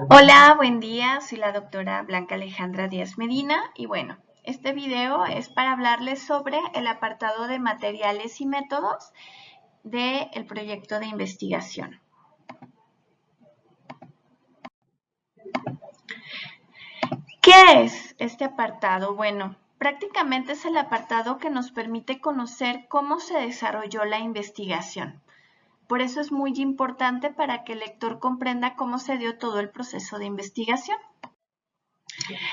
Hola, buen día. Soy la doctora Blanca Alejandra Díaz Medina y bueno, este video es para hablarles sobre el apartado de materiales y métodos del proyecto de investigación. ¿Qué es este apartado? Bueno, prácticamente es el apartado que nos permite conocer cómo se desarrolló la investigación. Por eso es muy importante para que el lector comprenda cómo se dio todo el proceso de investigación.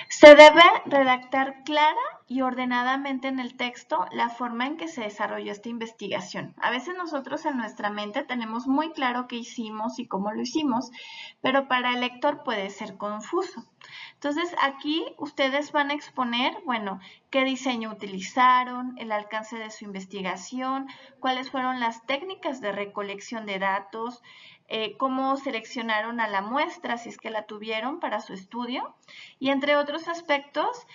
Se debe redactar clara y ordenadamente en el texto la forma en que se desarrolló esta investigación. A veces nosotros en nuestra mente tenemos muy claro qué hicimos y cómo lo hicimos, pero para el lector puede ser confuso. Entonces aquí ustedes van a exponer, bueno, qué diseño utilizaron, el alcance de su investigación, cuáles fueron las técnicas de recolección de datos, cómo seleccionaron a la muestra, si es que la tuvieron para su estudio, y entre otros aspectos,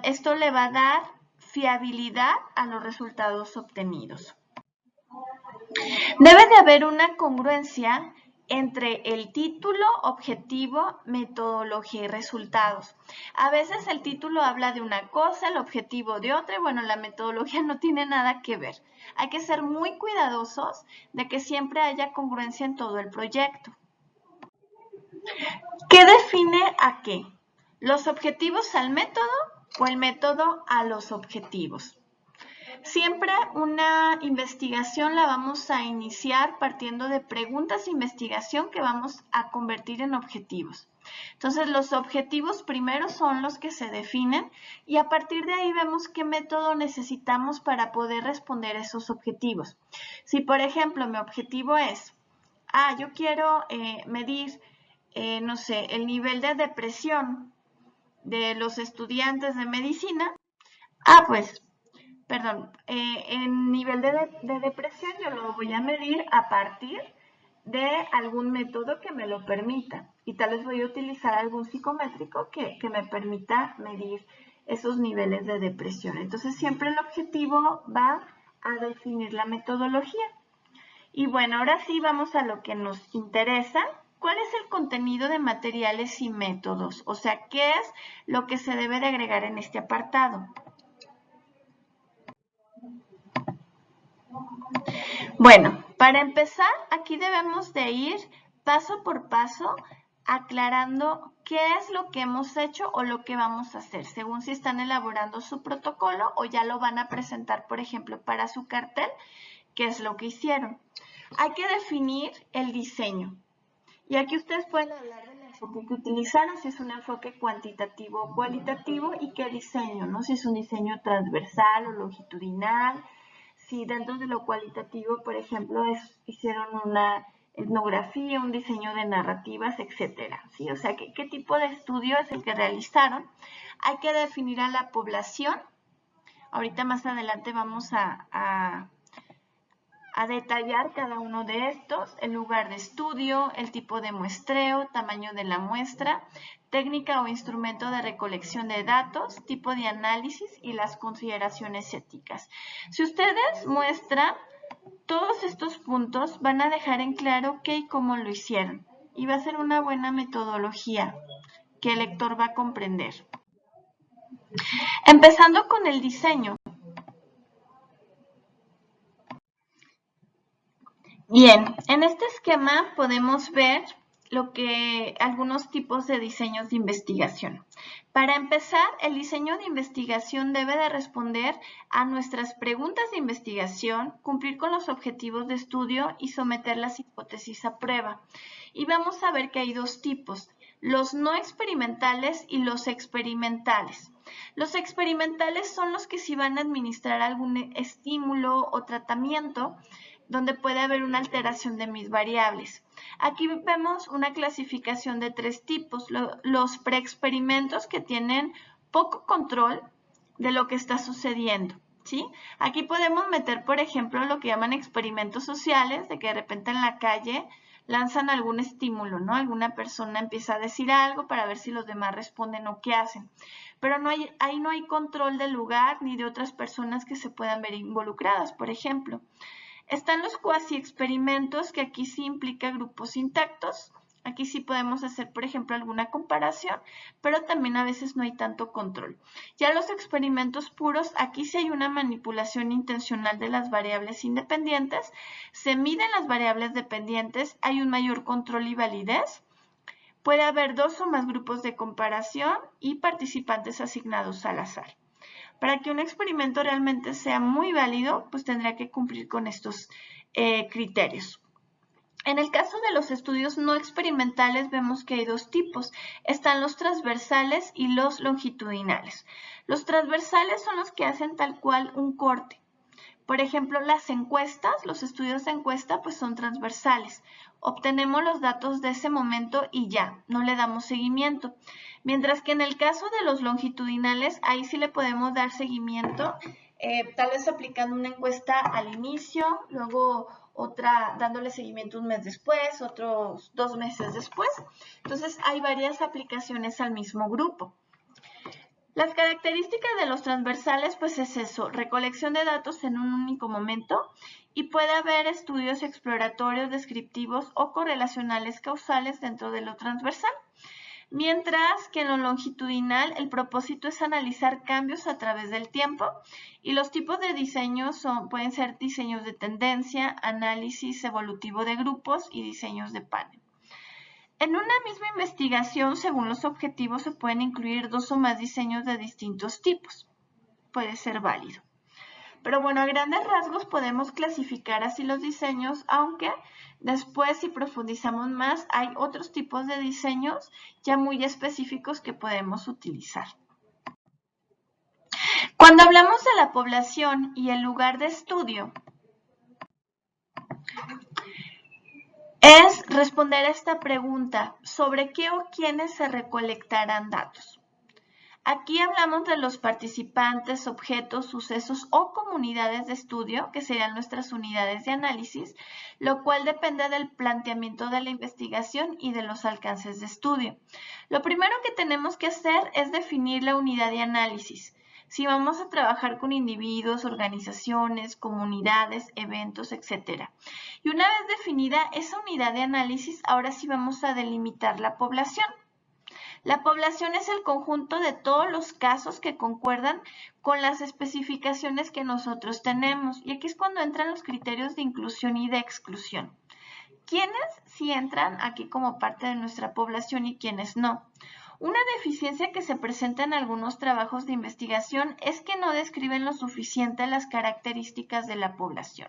esto le va a dar fiabilidad a los resultados obtenidos. Debe de haber una congruencia entre el título, objetivo, metodología y resultados. A veces el título habla de una cosa, el objetivo de otra, y bueno, la metodología no tiene nada que ver. Hay que ser muy cuidadosos de que siempre haya congruencia en todo el proyecto. ¿Qué define a qué? ¿Los objetivos al método o el método a los objetivos? Siempre una investigación la vamos a iniciar partiendo de preguntas de investigación que vamos a convertir en objetivos. Entonces, los objetivos primero son los que se definen y a partir de ahí vemos qué método necesitamos para poder responder esos objetivos. Si, por ejemplo, mi objetivo es, yo quiero medir, no sé, el nivel de depresión de los estudiantes de medicina, el nivel de depresión yo lo voy a medir a partir de algún método que me lo permita. Y tal vez voy a utilizar algún psicométrico que me permita medir esos niveles de depresión. Entonces siempre el objetivo va a definir la metodología. Y bueno, ahora sí vamos a lo que nos interesa. ¿Cuál es el contenido de materiales y métodos? O sea, ¿qué es lo que se debe de agregar en este apartado? Bueno, para empezar, aquí debemos de ir paso por paso aclarando qué es lo que hemos hecho o lo que vamos a hacer, según si están elaborando su protocolo o ya lo van a presentar, por ejemplo, para su cartel, qué es lo que hicieron. Hay que definir el diseño. Y aquí ustedes pueden hablar del enfoque que utilizaron, si es un enfoque cuantitativo o cualitativo y qué diseño, ¿no? Si es un diseño transversal o longitudinal, si dentro de lo cualitativo, por ejemplo, hicieron una etnografía, un diseño de narrativas, etcétera, ¿sí? O sea, ¿qué tipo de estudio es el que realizaron? Hay que definir a la población. Ahorita más adelante vamos a detallar cada uno de estos, el lugar de estudio, el tipo de muestreo, tamaño de la muestra, técnica o instrumento de recolección de datos, tipo de análisis y las consideraciones éticas. Si ustedes muestran todos estos puntos, van a dejar en claro qué y cómo lo hicieron. Y va a ser una buena metodología que el lector va a comprender. Empezando con el diseño. Bien, en este esquema podemos ver algunos tipos de diseños de investigación. Para empezar, el diseño de investigación debe de responder a nuestras preguntas de investigación, cumplir con los objetivos de estudio y someter las hipótesis a prueba. Y vamos a ver que hay dos tipos, los no experimentales y los experimentales. Los experimentales son los que sí van a administrar algún estímulo o tratamiento donde puede haber una alteración de mis variables. Aquí vemos una clasificación de tres tipos, los preexperimentos que tienen poco control de lo que está sucediendo, ¿sí? Aquí podemos meter, por ejemplo, lo que llaman experimentos sociales, de que de repente en la calle lanzan algún estímulo, ¿no? Alguna persona empieza a decir algo para ver si los demás responden o qué hacen. Pero ahí no hay control del lugar ni de otras personas que se puedan ver involucradas, por ejemplo. Están los cuasi experimentos, que aquí sí implica grupos intactos, Aquí sí podemos hacer, por ejemplo, alguna comparación, pero también a veces no hay tanto control. Ya los experimentos puros, aquí sí hay una manipulación intencional de las variables independientes, se miden las variables dependientes, hay un mayor control y validez, puede haber 2 o más grupos de comparación y participantes asignados al azar. Para que un experimento realmente sea muy válido, pues tendrá que cumplir con estos criterios. En el caso de los estudios no experimentales vemos que hay 2 tipos. Están los transversales y los longitudinales. Los transversales son los que hacen tal cual un corte. Por ejemplo, las encuestas, los estudios de encuesta, pues son transversales. Obtenemos los datos de ese momento y ya, no le damos seguimiento. Mientras que en el caso de los longitudinales, ahí sí le podemos dar seguimiento, tal vez aplicando una encuesta al inicio, luego otra dándole seguimiento un mes después, otros 2 meses después. Entonces, hay varias aplicaciones al mismo grupo. Las características de los transversales, pues es eso, recolección de datos en un único momento y puede haber estudios exploratorios, descriptivos o correlacionales causales dentro de lo transversal. Mientras que en lo longitudinal el propósito es analizar cambios a través del tiempo y los tipos de diseños pueden ser diseños de tendencia, análisis evolutivo de grupos y diseños de panel. En una misma investigación, según los objetivos, se pueden incluir 2 o más diseños de distintos tipos. Puede ser válido. Pero bueno, a grandes rasgos podemos clasificar así los diseños, aunque después, si profundizamos más, hay otros tipos de diseños ya muy específicos que podemos utilizar. Cuando hablamos de la población y el lugar de estudio, es responder a esta pregunta sobre qué o quiénes se recolectarán datos. Aquí hablamos de los participantes, objetos, sucesos o comunidades de estudio, que serían nuestras unidades de análisis, lo cual depende del planteamiento de la investigación y de los alcances de estudio. Lo primero que tenemos que hacer es definir la unidad de análisis. Si vamos a trabajar con individuos, organizaciones, comunidades, eventos, etc. Y una vez definida esa unidad de análisis, ahora sí vamos a delimitar la población. La población es el conjunto de todos los casos que concuerdan con las especificaciones que nosotros tenemos. Y aquí es cuando entran los criterios de inclusión y de exclusión. ¿Quiénes sí entran aquí como parte de nuestra población y quiénes no? Una deficiencia que se presenta en algunos trabajos de investigación es que no describen lo suficiente las características de la población.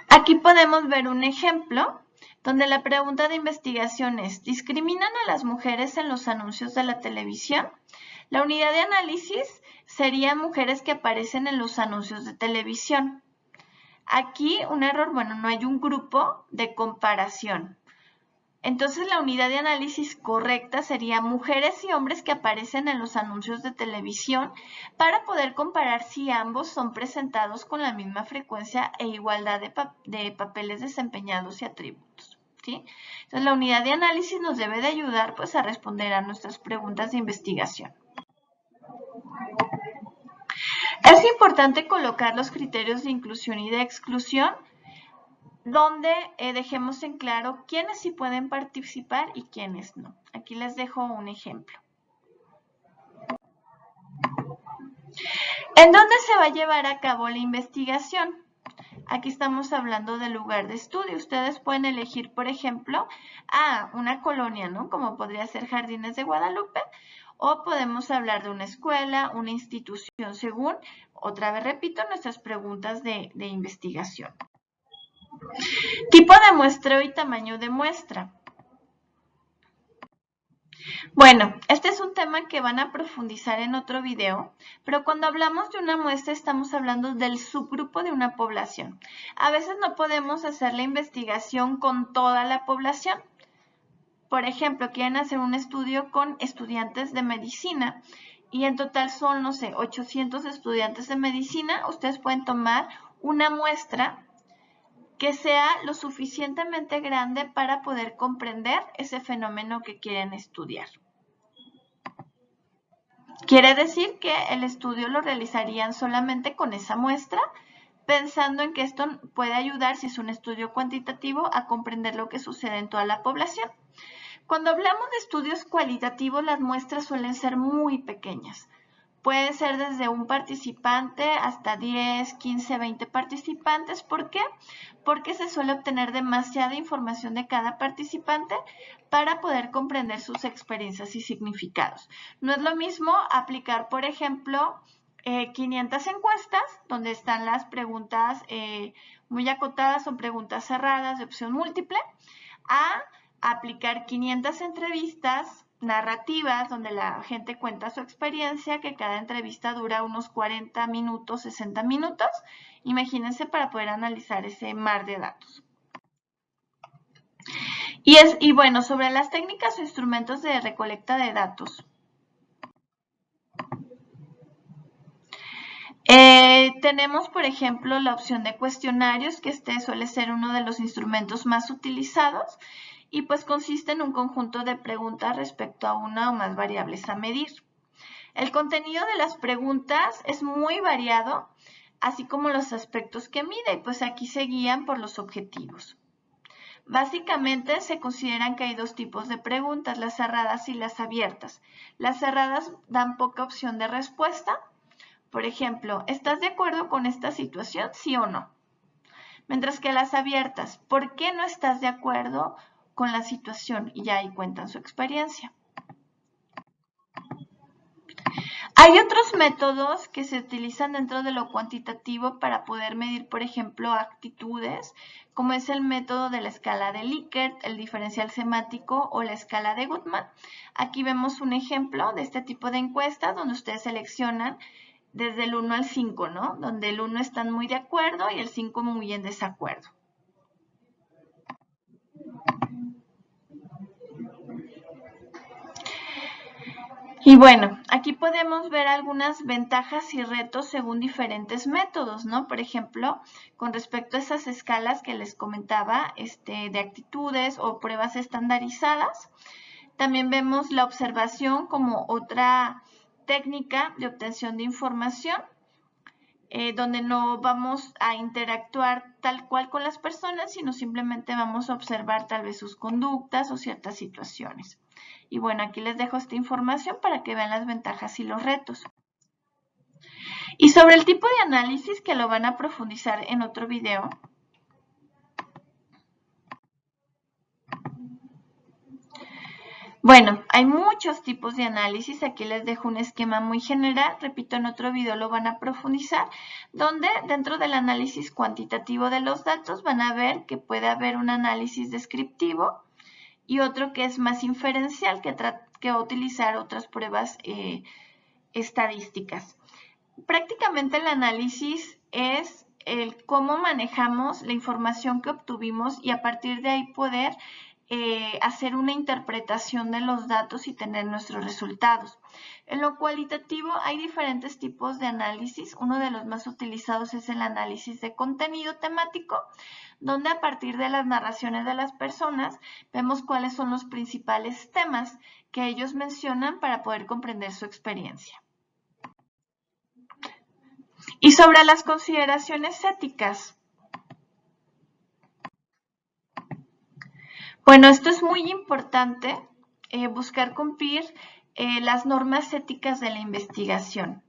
Aquí podemos ver un ejemplo donde la pregunta de investigación es, ¿discriminan a las mujeres en los anuncios de la televisión? La unidad de análisis sería mujeres que aparecen en los anuncios de televisión. Aquí un error, bueno, no hay un grupo de comparación. Entonces la unidad de análisis correcta sería mujeres y hombres que aparecen en los anuncios de televisión para poder comparar si ambos son presentados con la misma frecuencia e igualdad de papeles desempeñados y atributos. ¿Sí? Entonces la unidad de análisis nos debe de ayudar pues, a responder a nuestras preguntas de investigación. Es importante colocar los criterios de inclusión y de exclusión donde dejemos en claro quiénes sí pueden participar y quiénes no. Aquí les dejo un ejemplo. ¿En dónde se va a llevar a cabo la investigación? Aquí estamos hablando del lugar de estudio. Ustedes pueden elegir, por ejemplo, una colonia, ¿no? Como podría ser Jardines de Guadalupe, o podemos hablar de una escuela, una institución, según, otra vez repito, nuestras preguntas de investigación. Tipo de muestreo y tamaño de muestra. Bueno, este es un tema que van a profundizar en otro video, pero cuando hablamos de una muestra estamos hablando del subgrupo de una población. A veces no podemos hacer la investigación con toda la población. Por ejemplo, quieren hacer un estudio con estudiantes de medicina y en total son, no sé, 800 estudiantes de medicina. Ustedes pueden tomar una muestra que sea lo suficientemente grande para poder comprender ese fenómeno que quieren estudiar. Quiere decir que el estudio lo realizarían solamente con esa muestra, pensando en que esto puede ayudar, si es un estudio cuantitativo, a comprender lo que sucede en toda la población. Cuando hablamos de estudios cualitativos, las muestras suelen ser muy pequeñas. Pueden ser desde un participante hasta 10, 15, 20 participantes. ¿Por qué? Porque se suele obtener demasiada información de cada participante para poder comprender sus experiencias y significados. No es lo mismo aplicar, por ejemplo, 500 encuestas, donde están las preguntas muy acotadas o preguntas cerradas de opción múltiple, a aplicar 500 entrevistas narrativas donde la gente cuenta su experiencia, que cada entrevista dura unos 40 minutos, 60 minutos. Imagínense, para poder analizar ese mar de datos. Y bueno, sobre las técnicas o instrumentos de recolecta de datos. Tenemos, por ejemplo, la opción de cuestionarios, que este suele ser uno de los instrumentos más utilizados, y pues consiste en un conjunto de preguntas respecto a una o más variables a medir. El contenido de las preguntas es muy variado, así como los aspectos que mide, y pues aquí se guían por los objetivos. Básicamente se consideran que hay dos tipos de preguntas, las cerradas y las abiertas. Las cerradas dan poca opción de respuesta. Por ejemplo, ¿estás de acuerdo con esta situación? ¿Sí o no? Mientras que las abiertas, ¿por qué no estás de acuerdo con la situación? Y ya ahí cuentan su experiencia. Hay otros métodos que se utilizan dentro de lo cuantitativo para poder medir, por ejemplo, actitudes, como es el método de la escala de Likert, el diferencial semántico o la escala de Goodman. Aquí vemos un ejemplo de este tipo de encuestas donde ustedes seleccionan desde el 1 al 5, ¿no? Donde el 1 están muy de acuerdo y el 5 muy en desacuerdo. Y bueno, aquí podemos ver algunas ventajas y retos según diferentes métodos, ¿no? Por ejemplo, con respecto a esas escalas que les comentaba, de actitudes o pruebas estandarizadas. También vemos la observación como otra técnica de obtención de información, donde no vamos a interactuar tal cual con las personas, sino simplemente vamos a observar tal vez sus conductas o ciertas situaciones. Y bueno, aquí les dejo esta información para que vean las ventajas y los retos. Y sobre el tipo de análisis, que lo van a profundizar en otro video. Bueno, hay muchos tipos de análisis. Aquí les dejo un esquema muy general. Repito, en otro video lo van a profundizar, donde dentro del análisis cuantitativo de los datos van a ver que puede haber un análisis descriptivo y otro que es más inferencial, que va a utilizar otras pruebas estadísticas. Prácticamente el análisis es el cómo manejamos la información que obtuvimos y a partir de ahí poder hacer una interpretación de los datos y tener nuestros resultados. En lo cualitativo hay diferentes tipos de análisis. Uno de los más utilizados es el análisis de contenido temático, donde a partir de las narraciones de las personas vemos cuáles son los principales temas que ellos mencionan para poder comprender su experiencia. Y sobre las consideraciones éticas. Bueno, esto es muy importante, buscar cumplir las normas éticas de la investigación,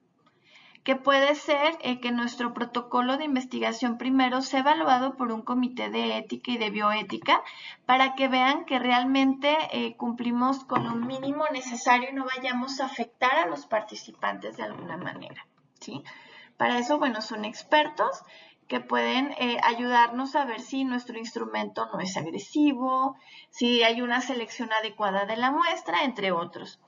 que puede ser que nuestro protocolo de investigación primero sea evaluado por un comité de ética y de bioética para que vean que realmente cumplimos con lo mínimo necesario y no vayamos a afectar a los participantes de alguna manera, ¿sí? Para eso, bueno, son expertos que pueden ayudarnos a ver si nuestro instrumento no es agresivo, si hay una selección adecuada de la muestra, entre otros.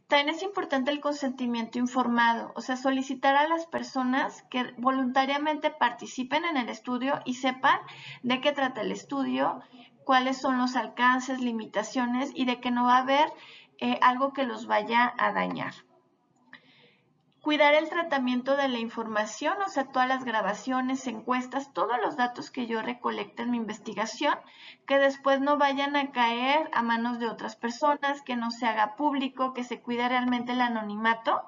También es importante el consentimiento informado, o sea, solicitar a las personas que voluntariamente participen en el estudio y sepan de qué trata el estudio, cuáles son los alcances, limitaciones y de que no va a haber algo que los vaya a dañar. Cuidar el tratamiento de la información, o sea, todas las grabaciones, encuestas, todos los datos que yo recolecte en mi investigación, que después no vayan a caer a manos de otras personas, que no se haga público, que se cuide realmente el anonimato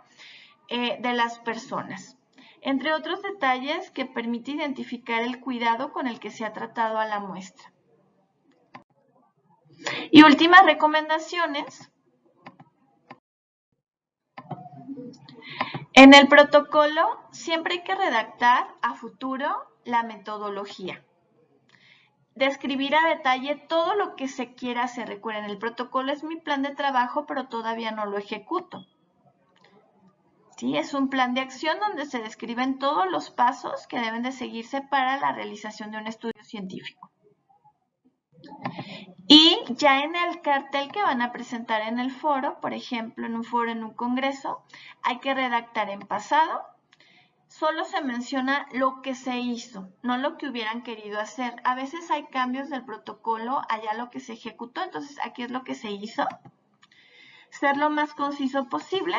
de las personas. entre otros detalles que permite identificar el cuidado con el que se ha tratado a la muestra. Y últimas recomendaciones. En el protocolo siempre hay que redactar a futuro la metodología. Describir a detalle todo lo que se quiera hacer. Recuerden, el protocolo es mi plan de trabajo, pero todavía no lo ejecuto. ¿Sí? Es un plan de acción donde se describen todos los pasos que deben de seguirse para la realización de un estudio científico. Y ya en el cartel que van a presentar en el foro, por ejemplo, en un foro, en un congreso, hay que redactar en pasado. Solo se menciona lo que se hizo, no lo que hubieran querido hacer. A veces hay cambios del protocolo allá lo que se ejecutó, entonces aquí es lo que se hizo. Ser lo más conciso posible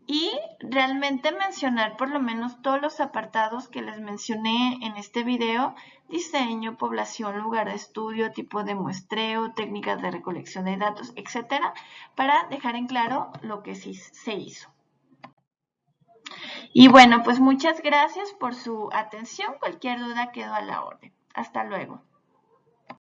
y realmente mencionar por lo menos todos los apartados que les mencioné en este video: diseño, población, lugar de estudio, tipo de muestreo, técnicas de recolección de datos, etcétera, para dejar en claro lo que sí se hizo. Y bueno, pues muchas gracias por su atención. Cualquier duda quedo a la orden. Hasta luego.